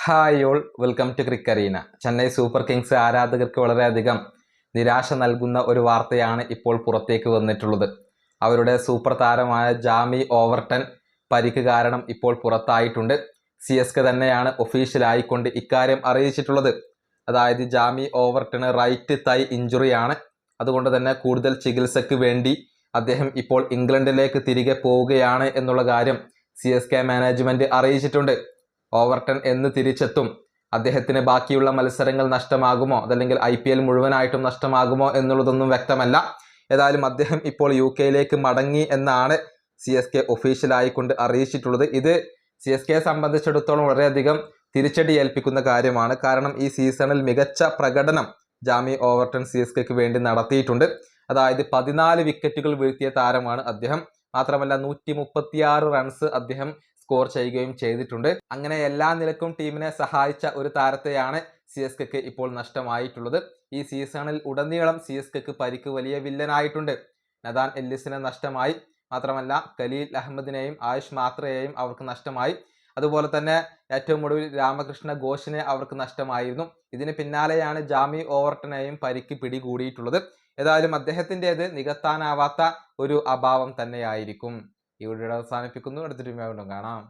Hi all, welcome to Cricarena. Chennai Super Kings ആരാധകർക്ക് വളരെയധികം നിരാശ നൽകുന്ന ഒരു വാർത്തയാണ് ഇപ്പോൾ പുറത്തേക്ക് വന്നിട്ടുള്ളത്. അവരുടെ സൂപ്പർ താരമായ ജാമി ഓവർട്ടൺ പരിക്ക് കാരണം ഇപ്പോൾ പുറത്തായിട്ടുണ്ട്. CSK തന്നെയാണ് ഒഫീഷ്യലായിക്കൊണ്ട് ഇക്കാര്യം അറിയിച്ചിട്ടുള്ളത്. അതായത് ജാമി ഓവർട്ടണ് റൈറ്റ് തൈ ഇഞ്ചുറിയാണ്. അതുകൊണ്ട് തന്നെ കൂടുതൽ ചികിത്സയ്ക്ക് വേണ്ടി അദ്ദേഹം ഇപ്പോൾ ഇംഗ്ലണ്ടിലേക്ക് തിരികെ പോവുകയാണ് എന്നുള്ള കാര്യം CSK മാനേജ്മെന്റ് അറിയിച്ചിട്ടുണ്ട്. ഓവർട്ടൺ എന്ന് തിരിച്ചെത്തും, അദ്ദേഹത്തിന് ബാക്കിയുള്ള മത്സരങ്ങൾ നഷ്ടമാകുമോ, അതല്ലെങ്കിൽ IPL മുഴുവനായിട്ടും നഷ്ടമാകുമോ എന്നുള്ളതൊന്നും വ്യക്തമല്ല. ഏതായാലും അദ്ദേഹം ഇപ്പോൾ UK മടങ്ങി എന്നാണ് CSK ഒഫീഷ്യലായിക്കൊണ്ട് അറിയിച്ചിട്ടുള്ളത്. ഇത് CSKയെ സംബന്ധിച്ചിടത്തോളം വളരെയധികം തിരിച്ചടി ഏൽപ്പിക്കുന്ന കാര്യമാണ്. കാരണം ഈ സീസണിൽ മികച്ച പ്രകടനം ജാമി ഓവർട്ടൺ CSKയ്ക്ക് വേണ്ടി നടത്തിയിട്ടുണ്ട്. അതായത് 14 വിക്കറ്റുകൾ വീഴ്ത്തിയ താരമാണ് അദ്ദേഹം. മാത്രമല്ല 136 റൺസ് അദ്ദേഹം സ്കോർ ചെയ്യുകയും ചെയ്തിട്ടുണ്ട്. അങ്ങനെ എല്ലാ നിലക്കും ടീമിനെ സഹായിച്ച ഒരു താരത്തെയാണ് CSKയ്ക്ക് ഇപ്പോൾ നഷ്ടമായിട്ടുള്ളത്. ഈ സീസണിൽ ഉടനീളം CSKയ്ക്ക് പരിക്ക് വലിയ വില്ലനായിട്ടുണ്ട്. നഥാൻ എല്ലിസിനെ നഷ്ടമായി. മാത്രമല്ല ഖലീൽ അഹമ്മദിനെയും ആയുഷ് മാത്രയെയും അവർക്ക് നഷ്ടമായി. അതുപോലെ തന്നെ ഏറ്റവും ഒടുവിൽ രാമകൃഷ്ണ ഘോഷിനെ അവർക്ക് നഷ്ടമായിരുന്നു. ഇതിന് പിന്നാലെയാണ് ജാമി ഓവർട്ടണെയും പരിക്ക് പിടികൂടിയിട്ടുള്ളത്. ഏതായാലും അദ്ദേഹത്തിൻ്റെത് നികത്താനാവാത്ത ഒരു അഭാവം തന്നെയായിരിക്കും. ഈ വീഡിയോ അവസാനിപ്പിക്കുന്നു. അടുത്തൊരു വീഡിയോ കാണാം.